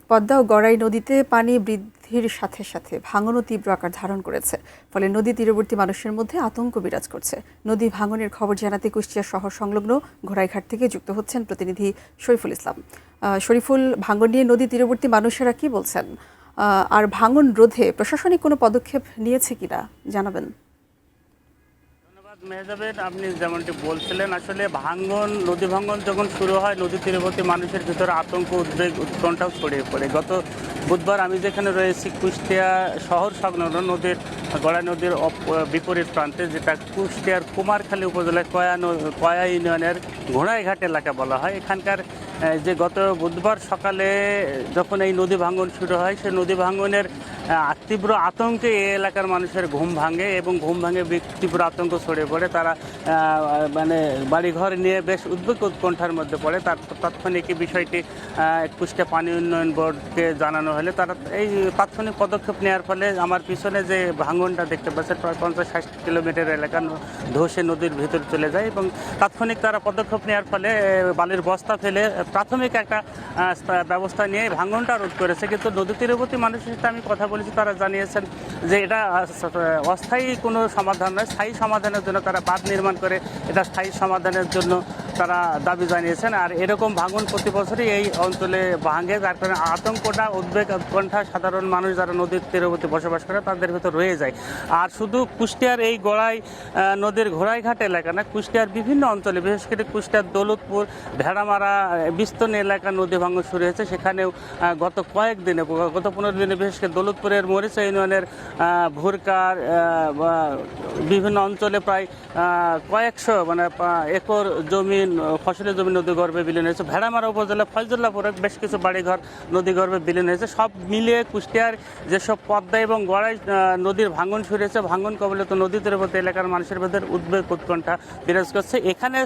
পদ্মা ও গড়াই নদীতে পানি বৃদ্ধির সাথে সাথে ভাঙনও তীব্র আকার ধারণ করেছে। ফলে নদী তীরবর্তী মানুষের মধ্যে আতঙ্ক বিরাজ করছে। নদী ভাঙনের খবর জানাতে কুষ্টিয়া শহর সংলগ্ন ঘোড়াইঘাট থেকে যুক্ত হচ্ছেন প্রতিনিধি শরীফুল ইসলাম। শরীফুল, ভাঙন নিয়ে নদী তীরবর্তী মানুষেরা কি বলছেন, আর ভাঙন রোধে প্রশাসনিক কোনো পদক্ষেপ নিয়েছে কিনা জানাবেন। মেহজাবেন, আপনি যেমনটি বলছিলেন, আসলে নদী ভাঙন যখন শুরু হয় নদী তীরবর্তী মানুষের ভিতরে আতঙ্ক, উদ্বেগ, উৎকণ্ঠাও ছড়িয়ে পড়ে। গত বুধবার আমি যেখানে রয়েছি কুষ্টিয়া শহর সংলগ্ন গড়াই নদীর বিপরীত প্রান্তে, যেটা কুষ্টিয়ার কুমারখালী উপজেলার কয়া ইউনিয়নের ঘোড়াইঘাট এলাকা বলা হয়, এখানকার যে গত বুধবার সকালে যখন এই নদী ভাঙন শুরু হয়, সেই নদী ভাঙনের তীব্র আতঙ্কে এই এলাকার মানুষের ঘুম ভাঙে এবং ঘুম ভাঙে তীব্র আতঙ্ক ছড়িয়ে পড়ে। তারা বাড়িঘর নিয়ে বেশ উদ্বেগ উৎকণ্ঠার মধ্যে পড়ে। তার তাৎক্ষণিক এই বিষয়টি কুষ্টিয়া পানি উন্নয়ন বোর্ডকে জানানো হলে তারা এই তাৎক্ষণিক পদক্ষেপ নেওয়ার ফলে আমার পিছনে যে ভাঙনটা দেখতে পাচ্ছে প্রায় 50-60 কিলোমিটার এলাকা ধসে নদীর ভিতরে চলে যায় এবং তাৎক্ষণিক তারা পদক্ষেপ নেওয়ার ফলে বালির বস্তা ফেলে প্রাথমিক একটা ব্যবস্থা নিয়ে ভাঙনটা রোধ করেছে। কিন্তু নদী তীরবর্তী মানুষের সাথে আমি কথা বলেছি, তারা জানিয়েছেন যে এটা অস্থায়ী কোনো সমাধান নয়, স্থায়ী সমাধানের জন্য তারা বাঁধ নির্মাণ করে এটা স্থায়ী সমাধানের জন্য তারা দাবি জানিয়েছেন। আর এরকম ভাঙন প্রতি বছরই এই অঞ্চলে ভাঙে, যার কারণে আতঙ্কটা, উদ্বেগ, উৎকণ্ঠা সাধারণ মানুষ যারা নদীর তীরবর্তী বসবাস করে তাদের ভিতর রয়ে যায়। আর শুধু কুষ্টিয়ার এই গড়াই নদীর ঘোড়াইঘাট এলাকা না, কুষ্টিয়ার বিভিন্ন অঞ্চলে, বিশেষ করে কুষ্টিয়ার দৌলতপুর, ভেড়ামারা বিস্তৃত এলাকা নদী ভাঙন শুরু হয়েছে। সেখানেও গত 15 দিনে বিশেষ করে দৌলতপুরের মরিচা ইউনিয়নের ভুরকার বিভিন্ন অঞ্চলে প্রায় কয়েকশো একর জমিন, ফসলের জমি নদীগর্ভে বিলীন হয়েছে। ভেড়ামারা উপজেলা ফয়জুল্লাহপুরে বেশ কিছু বাড়িঘর নদীগর্ভে বিলীন হয়েছে। সব মিলিয়ে কুষ্টিয়ার যেসব পদ্মা এবং গড়াই নদীর ভাঙন শুরু হয়েছে, ভাঙন কবলিত নদী তীরবর্তী এলাকার মানুষের ভেতর উদ্বেগ, উৎকণ্ঠা বিরাজ করছে। এখানে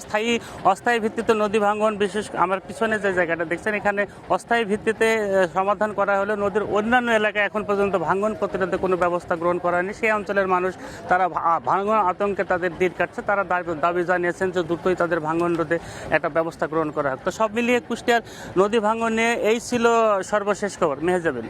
অস্থায়ী ভিত্তিতে নদী ভাঙন, বিশেষ আমার পিছনে যে জায়গাটা দেখছেন, এখানে অস্থায়ী ভিত্তিতে সমাধান করা হলে নদীর অন্যান্য এলাকায় এখন পর্যন্ত ভাঙন প্রতিরোধে কোনো ব্যবস্থা গ্রহণ করা হয়নি। সেই অঞ্চলের মানুষ তারা ভাঙন আতঙ্কে তাদের দিন কাটছে। তারা দাবি জানিয়েছেন যে দ্রুতই তাদের ভাঙন রোধে একটা ব্যবস্থা গ্রহণ করা হোক। তো সব মিলিয়ে কুষ্টিয়ার নদী ভাঙন নিয়ে এই ছিল সর্বশেষ খবর। মেহজাবিন।